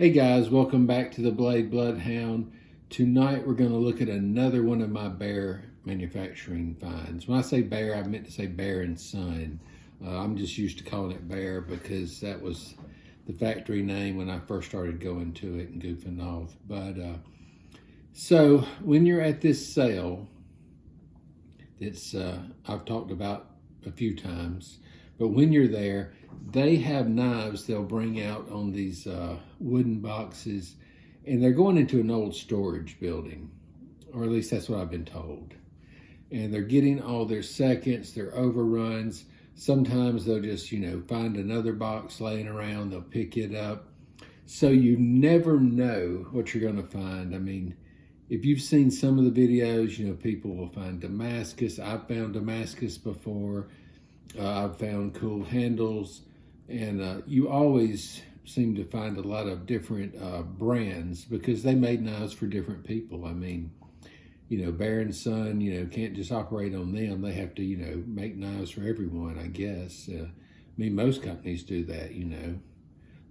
Hey guys, welcome back to the Blade Bloodhound. Tonight we're going to look at another one of my Bear manufacturing finds. When I say Bear, I meant to say Bear and Son. I'm just used to calling it Bear because that was the factory name when I first started going to it and goofing off. So when you're at this sale, it's I've talked about a few times, but when you're there, they have knives they'll bring out on these wooden boxes, and they're going into an old storage building, or at least that's what I've been told. And they're getting all their seconds, their overruns. Sometimes they'll just, find another box laying around, they'll pick it up. So you never know what you're going to find. I mean, if you've seen some of the videos, people will find Damascus. I've found Damascus before. I've found cool handles, and you always seem to find a lot of different brands because they made knives for different people. I mean, Bear and Son, can't just operate on them. They have to, make knives for everyone, I guess. Most companies do that, A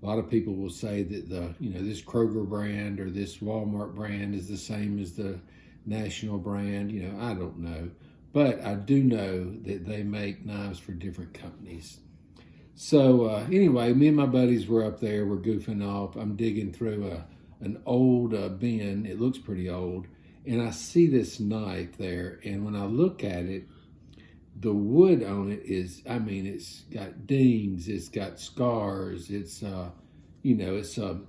lot of people will say that this Kroger brand or this Walmart brand is the same as the national brand. I don't know. But I do know that they make knives for different companies. So anyway, me and my buddies were up there. We're goofing off. I'm digging through an old bin. It looks pretty old. And I see this knife there. And when I look at it, the wood on it is, it's got dings. It's got scars. It's, it's a,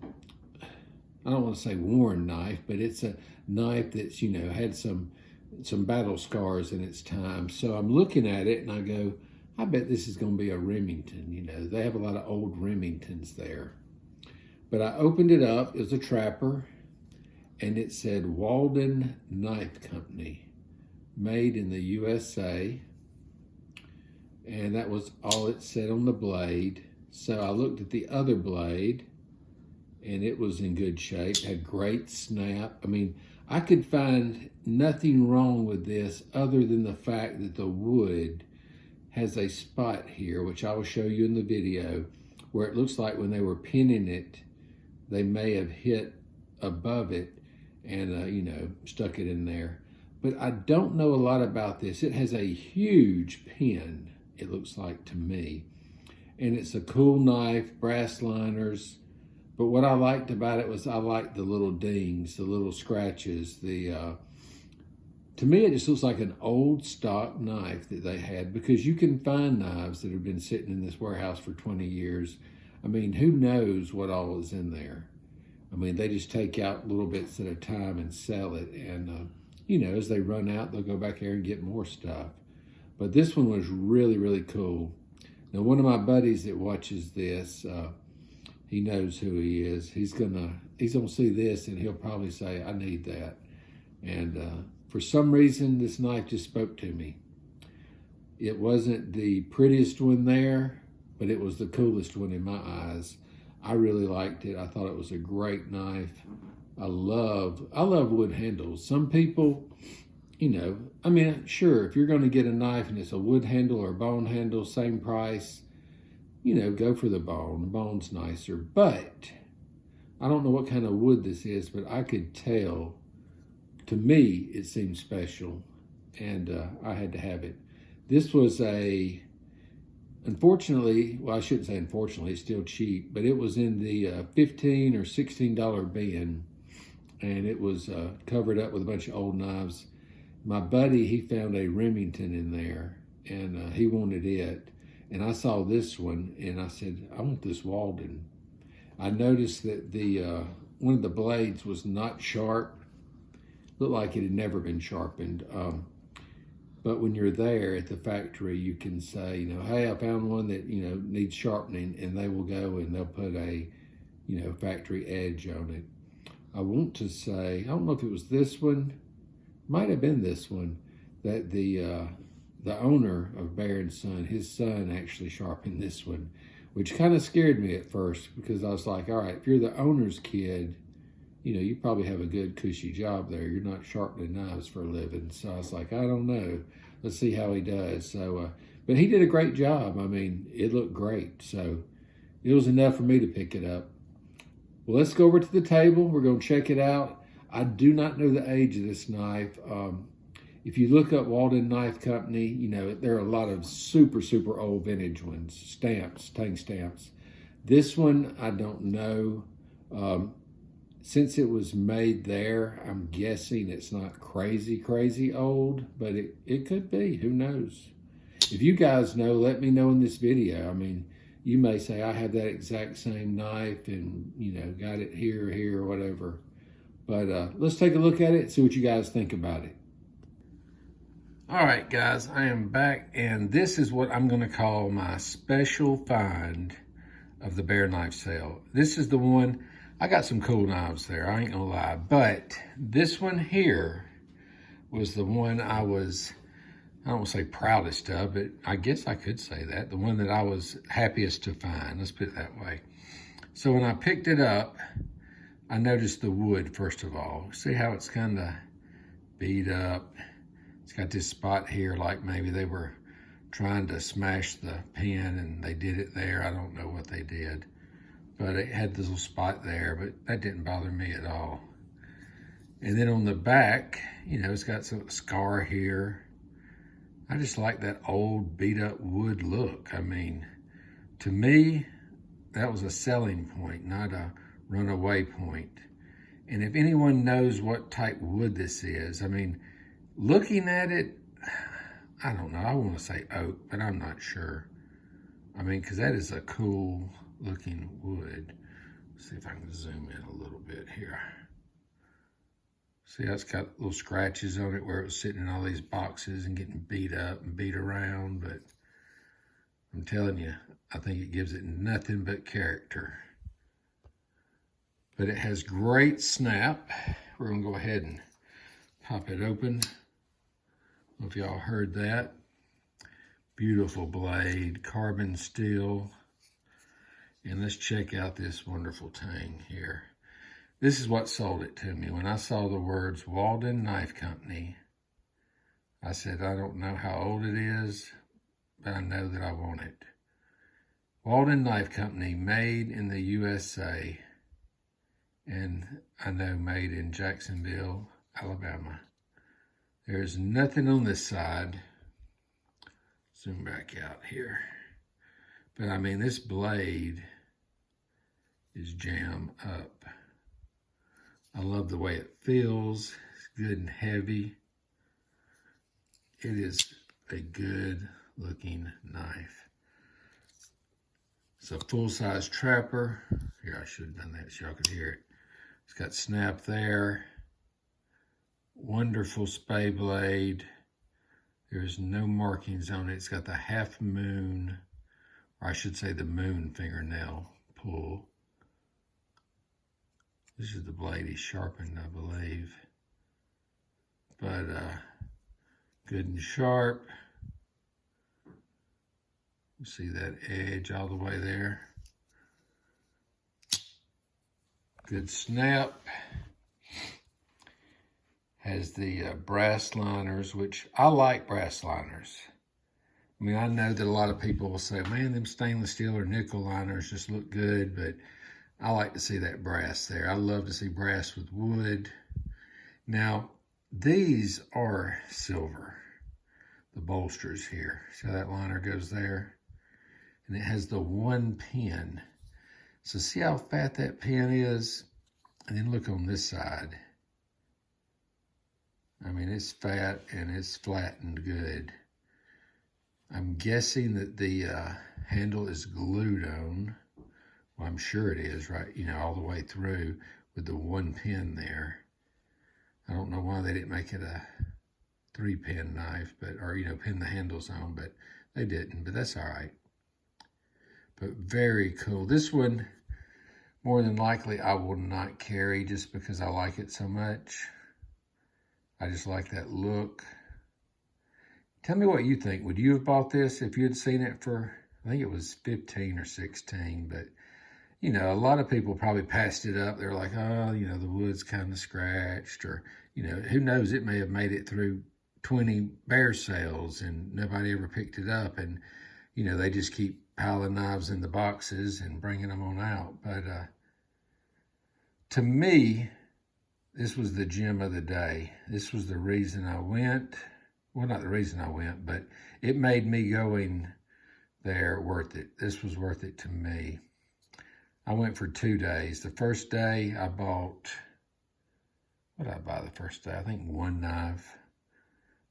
I don't want to say worn knife, but it's a knife that's, had some battle scars in its time. So I'm looking at it and I go, I bet this is going to be a Remington. They have a lot of old Remingtons there. But I opened it up. It was a trapper, and it said Walden Knife Company, made in the USA. And that was all it said on the blade. So I looked at the other blade, and it was in good shape, had great snap. I could find nothing wrong with this other than the fact that the wood has a spot here, which I will show you in the video, where it looks like when they were pinning it, they may have hit above it and, stuck it in there. But I don't know a lot about this. It has a huge pin, it looks like to me. And it's a cool knife, brass liners. But what I liked about it was I liked the little dings, the little scratches. To me, it just looks like an old stock knife that they had, because you can find knives that have been sitting in this warehouse for 20 years. Who knows what all is in there? They just take out little bits at a time and sell it. And, as they run out, they'll go back there and get more stuff. But this one was really, really cool. Now, one of my buddies that watches this, he knows who he is. He's gonna see this and he'll probably say, I need that. And for some reason, this knife just spoke to me. It wasn't the prettiest one there, but it was the coolest one in my eyes. I really liked it. I thought it was a great knife. I love wood handles. Some people, sure, if you're gonna get a knife and it's a wood handle or a bone handle, same price, go for the bone. The bone's nicer. But I don't know what kind of wood this is, but I could tell. To me, it seemed special, and I had to have it. This was unfortunately, well, I shouldn't say unfortunately, it's still cheap, but it was in the $15 or $16 bin, and it was covered up with a bunch of old knives. My buddy, he found a Remington in there, and he wanted it. And I saw this one, and I said, I want this Walden. I noticed that the one of the blades was not sharp. Looked like it had never been sharpened. But when you're there at the factory, you can say, hey, I found one that, needs sharpening, and they will go and they'll put a, factory edge on it. I want to say, I don't know if it was this one, might have been this one, that the owner of Bear and Son, his son actually sharpened this one, which kind of scared me at first, because I was like, all right, if you're the owner's kid, you probably have a good cushy job there. You're not sharpening knives for a living. So I was like, I don't know. Let's see how he does. So, but he did a great job. It looked great. So it was enough for me to pick it up. Well, let's go over to the table. We're going to check it out. I do not know the age of this knife. If you look up Walden Knife Company, you know, there are a lot of super old vintage ones, stamps, tang stamps. This one, I don't know. Since it was made there, I'm guessing it's not crazy old, but it could be, who knows? If you guys know, let me know in this video. I mean, you may say, I have that exact same knife and, you know, got it here, or whatever. But let's take a look at it and see what you guys think about it. All right, guys, I am back, and this is what I'm gonna call my special find of the bear knife sale. This is the one, I got some cool knives there, I ain't gonna lie, but this one here was the one I don't want to say proudest of, but I guess I could say that. The one that I was happiest to find, let's put it that way. So when I picked it up, I noticed the wood, first of all. See how it's kind of beat up? It's got this spot here like maybe they were trying to smash the pin and they did it there. I don't know what they did. But it had this little spot there, but that didn't bother me at all. And then on the back, you know, it's got some scar here. I just like that old beat up wood look. I mean, to me, that was a selling point, not a runaway point. And if anyone knows what type wood this is, I mean, looking at it, I don't know, I want to say oak, but I'm not sure. I mean, because that is a cool looking wood. Let's see if I can zoom in a little bit here. See how it's got little scratches on it where it was sitting in all these boxes and getting beat up and beat around, but I'm telling you, I think it gives it nothing but character. But it has great snap. We're gonna go ahead and pop it open. I don't know if y'all heard that. Beautiful blade, carbon steel. And let's check out this wonderful tang here. This is what sold it to me. When I saw the words Walden Knife Company, I said, I don't know how old it is, but I know that I want it. Walden Knife Company, made in the USA, and I know made in Jacksonville, Alabama. There's nothing on this side. Zoom back out here. But I mean, this blade is jam up. I love the way it feels. It's good and heavy. It is a good looking knife. It's a full-size trapper. Here, I should have done that so y'all could hear it. It's got snap there. Wonderful spay blade. There's no markings on it. It's got the half moon, or I should say the moon fingernail pull. This is the blade he sharpened, I believe. But good and sharp. You see that edge all the way there. Good snap. Has the brass liners, which I like brass liners. I mean, I know that a lot of people will say, man, them stainless steel or nickel liners just look good, but I like to see that brass there. I love to see brass with wood. Now, these are silver, the bolsters here. See how that liner goes there? And it has the one pin. So see how fat that pin is? And then look on this side. I mean, it's fat and it's flattened good. I'm guessing that the handle is glued on. Well, I'm sure it is, right? You know, all the way through with the one pin there. I don't know why they didn't make it a 3-pin knife, but, or, you know, pin the handles on, but they didn't, but that's all right. But very cool. This one, more than likely, I will not carry just because I like it so much. I just like that look. Tell me what you think. Would you have bought this if you had seen it for, I think it was 15 or 16, but you know, a lot of people probably passed it up. They're like, oh, you know, the wood's kind of scratched, or, you know, who knows, it may have made it through 20 bear sales and nobody ever picked it up. And, you know, they just keep piling knives in the boxes and bringing them on out. But To me, this was the gem of the day. This was the reason I went. Well, not the reason I went, but it made me going there worth it. This was worth it to me. I went for 2 days. The first day I bought, what did I buy the first day? I think 1 knife.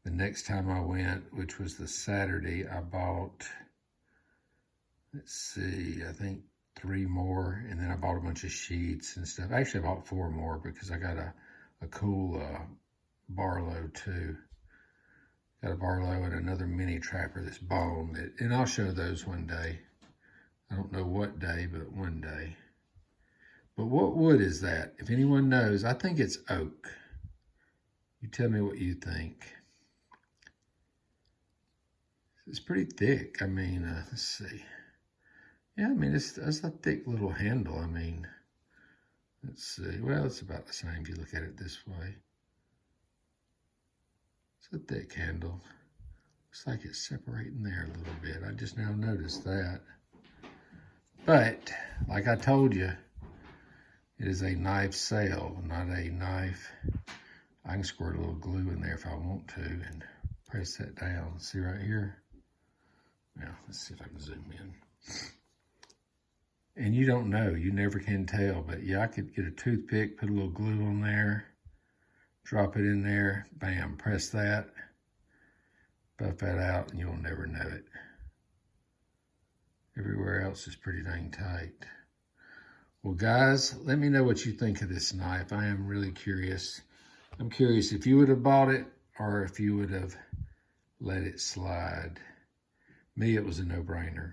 The next time I went, which was the Saturday, I bought, let's see, I think 3 more, and then I bought a bunch of sheets and stuff. Actually, I bought 4 more because I got a cool Barlow too. Got a Barlow and another mini trapper that's bone, and I'll show those one day. I don't know what day, but one day. But what wood is that? If anyone knows, I think it's oak. You tell me what you think. It's pretty thick. I mean, let's see. Yeah, I mean, it's a thick little handle. I mean, let's see. Well, it's about the same if you look at it this way. It's a thick handle. Looks like it's separating there a little bit. I just now noticed that. But, like I told you, it is a knife sale, not a knife. I can squirt a little glue in there if I want to and press that down. See right here? Now, let's see if I can zoom in. And you don't know, you never can tell, but yeah, I could get a toothpick, put a little glue on there, drop it in there, bam, press that, buff that out, and you'll never know it. Everywhere else is pretty dang tight. Well, guys, let me know what you think of this knife. I am really curious. I'm curious if you would have bought it or if you would have let it slide. Me, it was a no-brainer.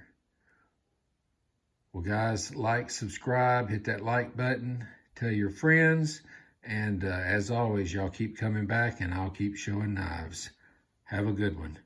Well, guys, like, subscribe, hit that like button, tell your friends, and as always, y'all keep coming back, and I'll keep showing knives. Have a good one.